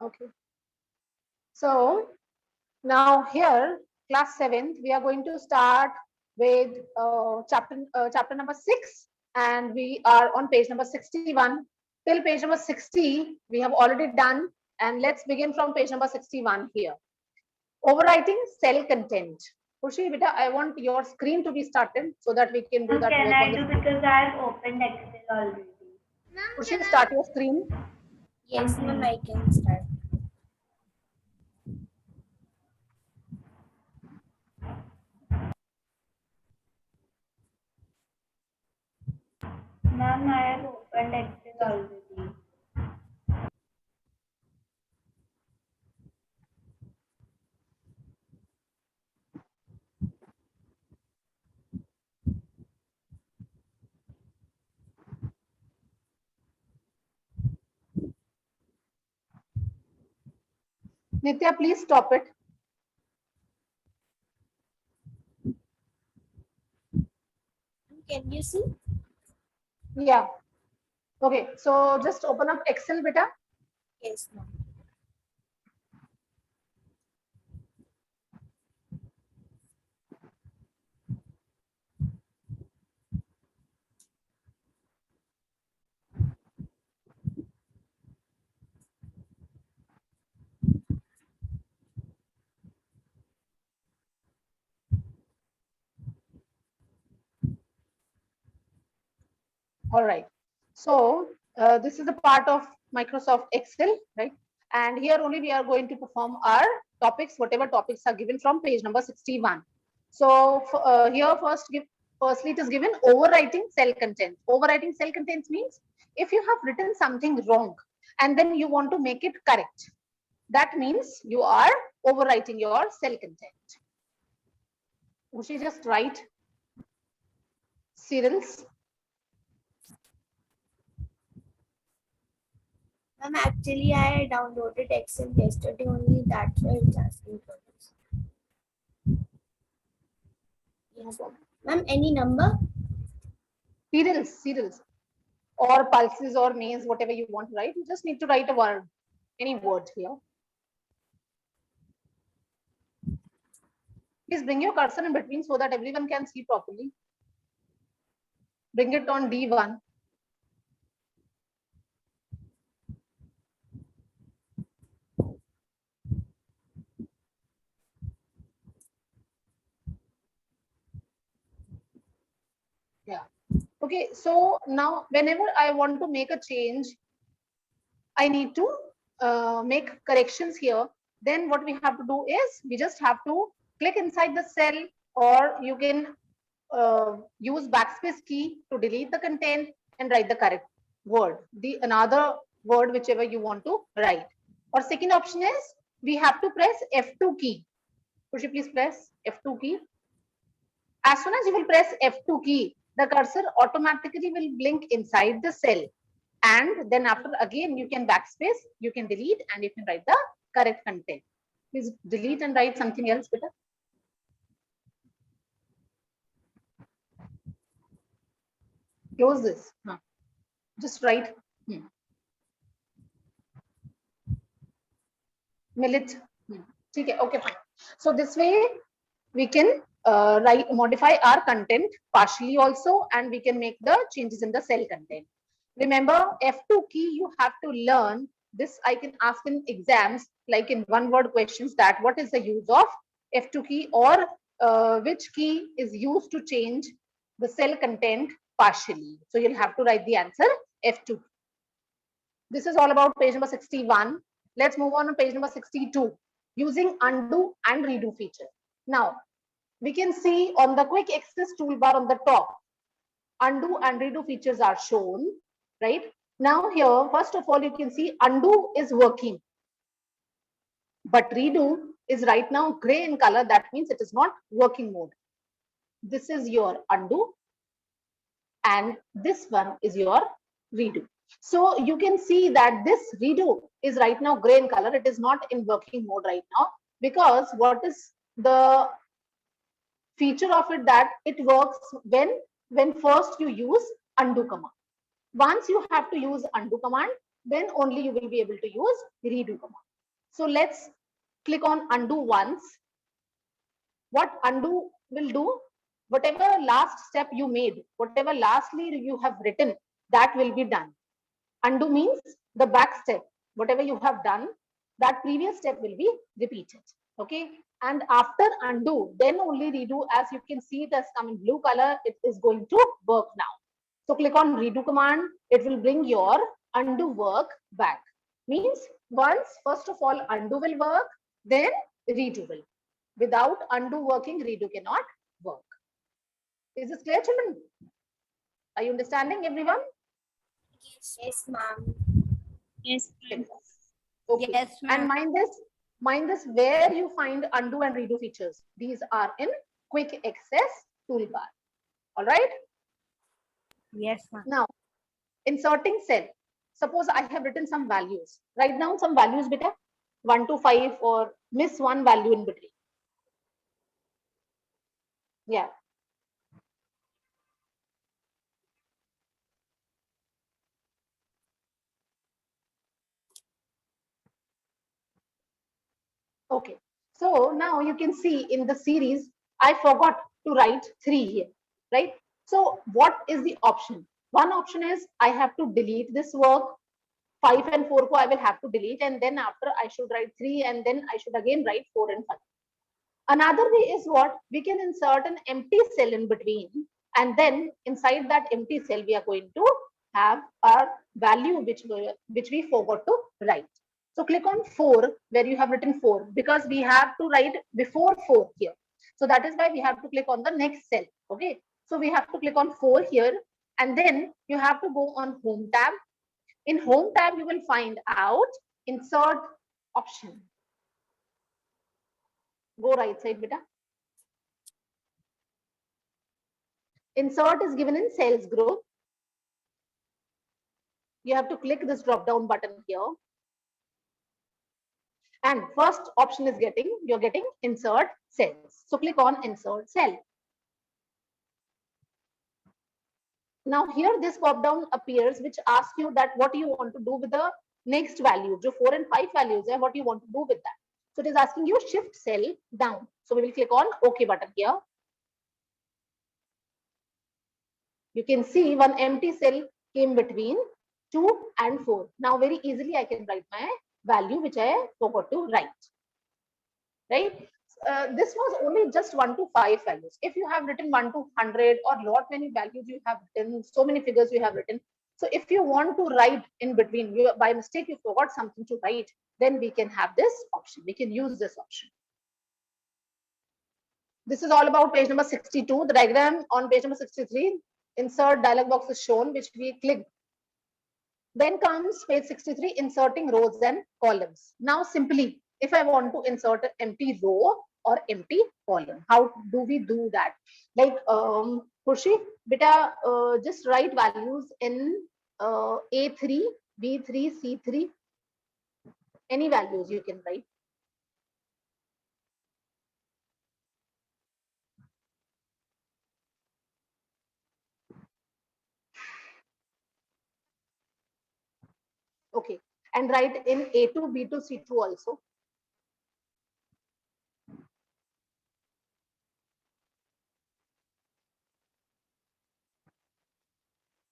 Okay. So now here, class 7th, we are going to start with chapter number 6, and we are on page number 61. Till page number 60, we have already done, and let's begin from page number 61 here. Overwriting cell content. Khushi, beta, I want your screen to be started so that we can do Ma'am, that can work on I the do screen. because I have opened Excel already. Ma'am, Khushi, can start I? your screen. Yes, ma'am, I can start. Ma'am, I have opened Excel already. Nitya, please stop it. Can you see? Yeah. Okay. So just open up Excel, beta. Yes, ma'am. All right. So this is a part of Microsoft Excel, right? And here only we are going to perform our topics, whatever topics are given from page number 61. So here firstly it is given overwriting cell content. Overwriting cell contents means if you have written something wrong and then you want to make it correct, that means you are overwriting your cell content. We should just write serials. Ma'am, actually, I downloaded Excel yesterday only. That's why it's asking for this. Yes, ma'am. Ma'am, any number? Serials, or pulses or names, whatever you want to write. You just need to write a word, any word here. Please bring your cursor in between so that everyone can see properly. Bring it on D1. Yeah. Okay, so now whenever I want to make a change, I need to make corrections here. Then what we have to do is we just have to click inside the cell, or you can use backspace key to delete the content and write the correct word, the another word whichever you want to write. Or second option is we have to press F2 key. Could you please press F2 key? As soon as you will press F2 key, the cursor automatically will blink inside the cell. And then after again, you can backspace, you can delete, and you can write the correct content. Please delete and write something else better. Close this. Just write millet. Okay, okay, fine. So this way we can modify our content partially also, and we can make the changes in the cell content. Remember, F2 key you have to learn. This I can ask in exams, like in one word questions, that what is the use of F2 key, or which key is used to change the cell content partially. So you'll have to write the answer F2. This is all about page number 61. Let's move on to page number 62, using undo and redo feature. Now, we can see on the quick access toolbar on the top, undo and redo features are shown, right? Now here, first of all, you can see undo is working, but redo is right now gray in color. That means it is not working mode. This is your undo, and this one is your redo. So you can see that this redo is right now gray in color. It is not in working mode right now, because what is the feature of it, that it works when first you use undo command. Once you have to use undo command, then only you will be able to use redo command. So let's click on undo once. What undo will do, whatever last step you made, whatever lastly you have written, that will be done. Undo means the back step, whatever you have done, that previous step will be repeated. Okay. And after undo, then only redo. As you can see, it has come in blue color. It is going to work now. So click on redo command. It will bring your undo work back. Means once, first of all, undo will work, then redo will. Without undo working, redo cannot work. Is this clear, children? Are you understanding, everyone? Yes, ma'am. Yes, ma'am. Okay. Yes, And ma'am. mind this where you find undo and redo features. These are in quick access toolbar. All right. Yes, ma'am. Now, inserting cell. Suppose I have written some values. Write down some values, beta. 1 to 5 or miss one value in between. Yeah. Okay. So now you can see in the series, I forgot to write 3 here, right? So what is the option? One option is I have to delete this work. 5 and 4 ko I will have to delete, and then after I should write 3, and then I should again write 4 and 5. Another way is what? We can insert an empty cell in between, and then inside that empty cell we are going to have our value which we forgot to write. So click on 4 where you have written 4, because we have to write before 4 here. So that is why we have to click on the next cell. Okay. So we have to click on 4 here, and then you have to go on home tab. In home tab, you will find out insert option. Go right side, beta. Insert is given in sales group. You have to click this drop down button here. And first option is you're getting insert cells. So click on insert cell. Now here this pop down appears, which asks you that what you want to do with the next value. So 4 and 5 values, what you want to do with that. So it is asking you shift cell down. So we will click on OK button here. You can see one empty cell came between 2 and 4. Now very easily I can write my value which I forgot to write. Right? This was only just 1 to 5 values. If you have written 1 to 100 or lot many values you have written, so many figures you have written. So if you want to write in between, by mistake you forgot something to write, then we can have this option. We can use this option. This is all about page number 62. The diagram on page number 63. Insert dialog box is shown, which we clicked. Then comes page 63, inserting rows and columns. Now simply, if I want to insert an empty row or empty column, how do we do that? Like, Khushi, beta, just write values in A3, B3, C3, any values you can write. Okay, and write in A2, B2, C2 also.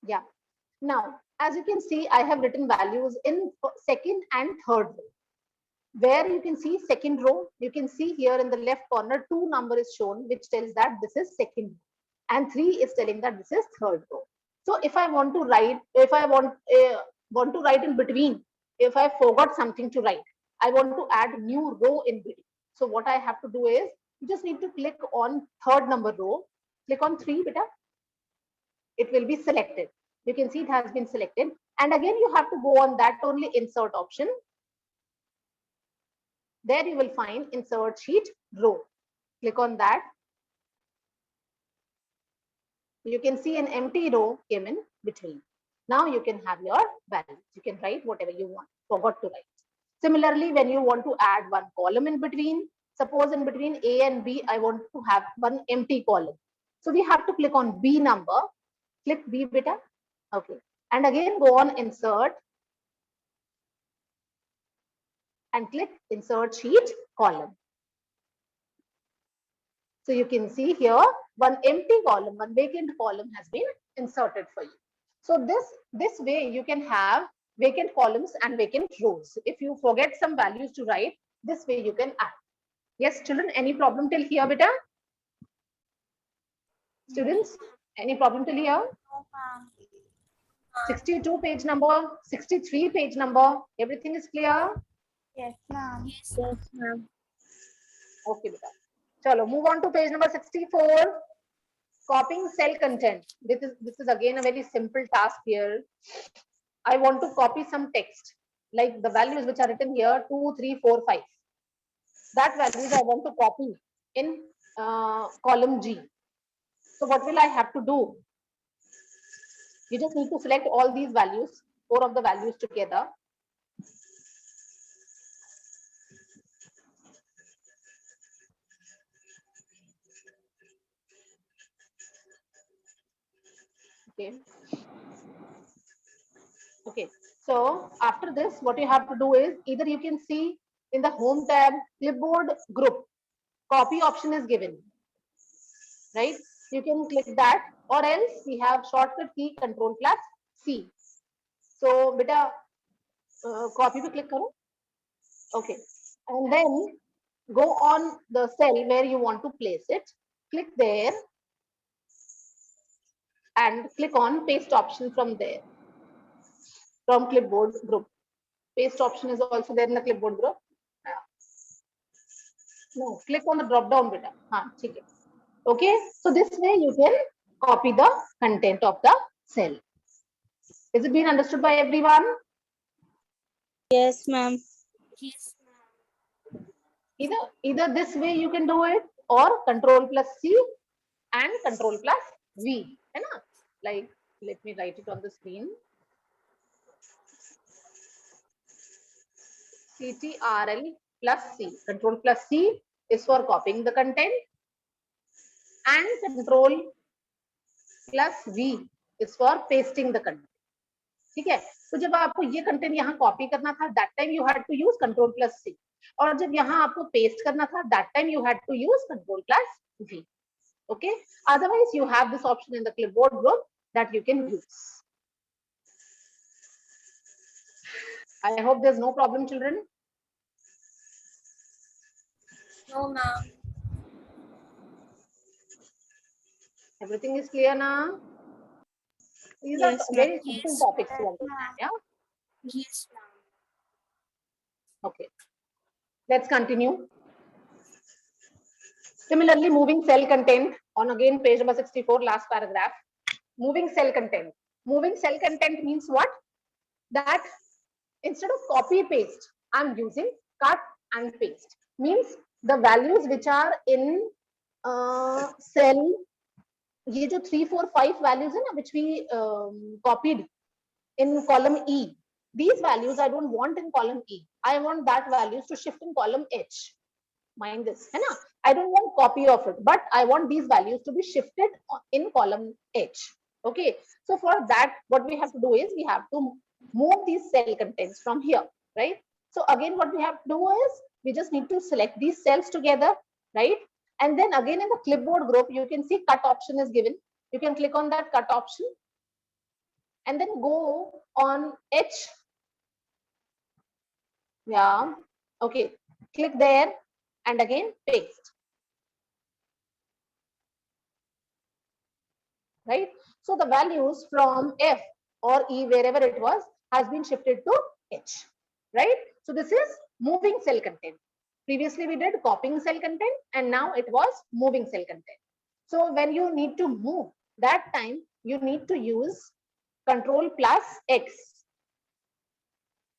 Yeah. Now, as you can see, I have written values in second and third row. Where you can see second row, you can see here in the left corner, 2 number is shown, which tells that this is second row, and 3 is telling that this is third row. So if I want to write, if I want to write in between, if I forgot something to write, I want to add new row in between. So what I have to do is, you just need to click on third number row, click on 3, beta. It will be selected. You can see it has been selected. And again, you have to go on that only insert option. There you will find insert sheet row. Click on that. You can see an empty row came in between. Now you can have your values. You can write whatever you want, forgot to write. Similarly, when you want to add one column in between, suppose in between A and B, I want to have one empty column. So we have to click on B number, click B beta. Okay. And again, go on insert. and click insert sheet column. So you can see here one empty column, one vacant column has been inserted for you. So this way you can have vacant columns and vacant rows. If you forget some values to write, this way you can add. Yes, children, any problem till here, beta? Students, any problem till here? 62 page number, 63 page number, everything is clear? Yes, ma'am. Yes, ma'am. Okay, beta. Chalo, move on to page number 64. Copying cell content. This is again a very simple task here. I want to copy some text, like the values which are written here, 2, 3, 4, 5. That values I want to copy in column G. So what will I have to do? You just need to select all these values, 4 of the values together. Okay. Okay. So after this, what you have to do is either you can see in the home tab, clipboard group, copy option is given, right? You can click that, or else we have shortcut key control plus C. So beta copy पे click करो. Okay. And then go on the cell where you want to place it. Click there and click on paste option from there, from clipboard group. Paste option is also there in the clipboard group. No, click on the drop down beta. Okay, so this way you can copy the content of the cell. Is it being understood by everyone? Yes, ma'am. Yes, ma'am. Either this way you can do it, or control plus C and control plus V. है ना? Like, let me write it on the screen. CTRL plus C. Control plus C is for copying the content, and control plus V is for pasting the content. ठीक है? तो जब आपको ये content यहाँ copy करना था, that time you had to use control plus C. और जब यहाँ आपको पेस्ट करना था, that time you had to use control plus V. Okay? Otherwise, you have this option in the clipboard group that you can use. I hope there's no problem, children. No, ma'am. Everything is clear now? These Yes, are ma'am. very simple Yes, topics to ma'am. understand. Yeah? Yes, ma'am. Okay. Let's continue. Similarly, moving cell content on again page number 64, last paragraph. Moving cell content. Moving cell content means what? That instead of copy paste, I'm using cut and paste. Means the values which are in cell, ये जो 3, 4, 5 values है ना, which we copied in column E. These values I don't want in column E. I want that values to shift in column H. Mind this, है ना? I don't want copy of it, but I want these values to be shifted in column H. Okay. So for that, what we have to do is we have to move these cell contents from here, right? So again, what we have to do is we just need to select these cells together, right? And then again in the clipboard group, you can see cut option is given. You can click on that cut option and then go on H. Yeah. Okay. Click there and again paste. Right? So the values from F or E, wherever it was, has been shifted to H. Right? So this is moving cell content. Previously we did copying cell content, and now it was moving cell content. So when you need to move, that time you need to use control plus X.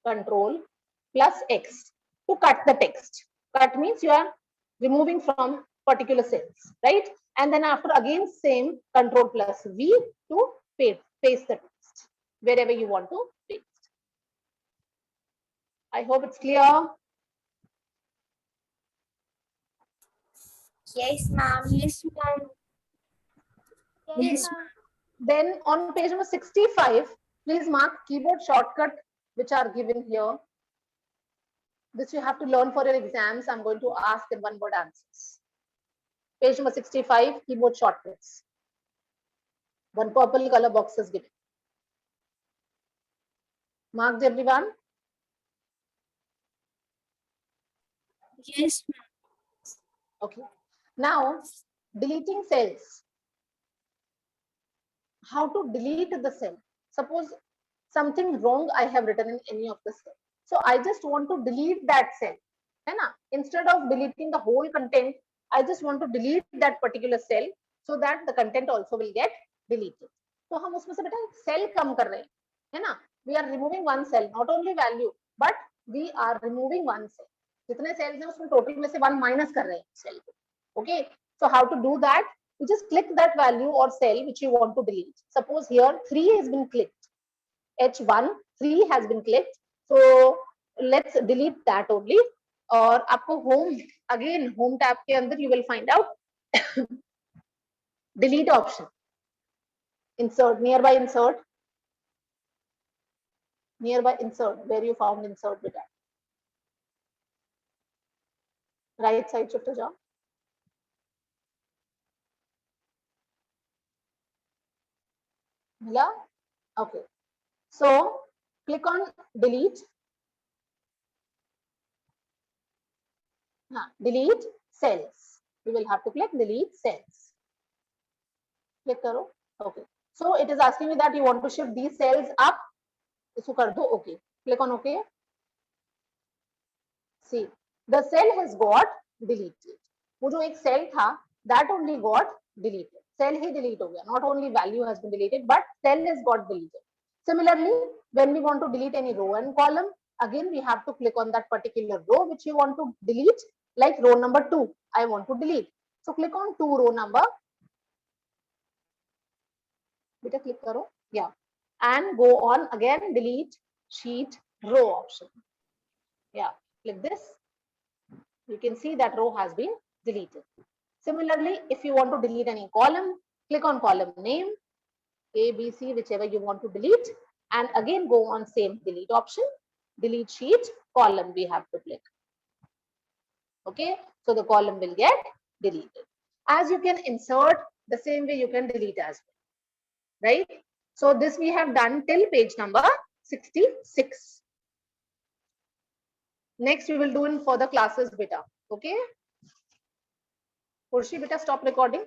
Control plus X to cut the text. Cut means you are removing from particular cells, right? And then after again same control plus V to paste the text wherever you want to paste. I hope it's clear. Yes, ma'am. Yes, ma'am. Yes. Then on page number 65, please mark keyboard shortcut which are given here. This you have to learn for your exams. I'm going to ask in one word answers. Page number 65, keyboard shortcuts. One purple color box is given. Marked everyone? Yes, ma'am. Okay. Now, deleting cells. How to delete the cell? Suppose something wrong I have written in any of the cell. So I just want to delete that cell. है ना? Instead of deleting the whole content, I just want to delete that particular cell so that the content also will get deleted. तो हम उसमें से बेटा cell कम कर रहे हैं, है ना? We are removing one cell, not only value, but we are removing one cell. जितने cells हैं उसमें total में से one minus कर रहे हैं cell को. Okay. So how to do that? You just click that value or cell which you want to delete. Suppose here 3 has been clicked. H1 3 has been clicked. So let's delete that only. और आपको home again home tab के अंदर you will find out delete option. Insert nearby insert where you found insert with that. Right side shift हो जाओ. मिला? Okay. So click on delete. Delete cells. You will have to click delete cells. Click karo. Okay. So it is asking you that you want to shift these cells up. इसको कर दो. Okay. Click on OK. See, the cell has got deleted. वो जो एक cell था, that only got deleted. Cell he delete हो गया. Not only value has been deleted, but cell has got deleted. Similarly, when we want to delete any row and column, again we have to click on that particular row which you want to delete. Like row number 2, I want to delete. So click on 2 row number. Beta click karo. Yeah. And go on again, delete sheet row option. Yeah, click this. You can see that row has been deleted. Similarly, if you want to delete any column, click on column name, A, B, C, whichever you want to delete. And again, go on same delete option, delete sheet, column we have to click. Okay, so the column will get deleted. As you can insert, the same way you can delete as well, right? So this we have done till page number 66. Next we will do in further classes beta. Okay, Urshi beta, stop recording.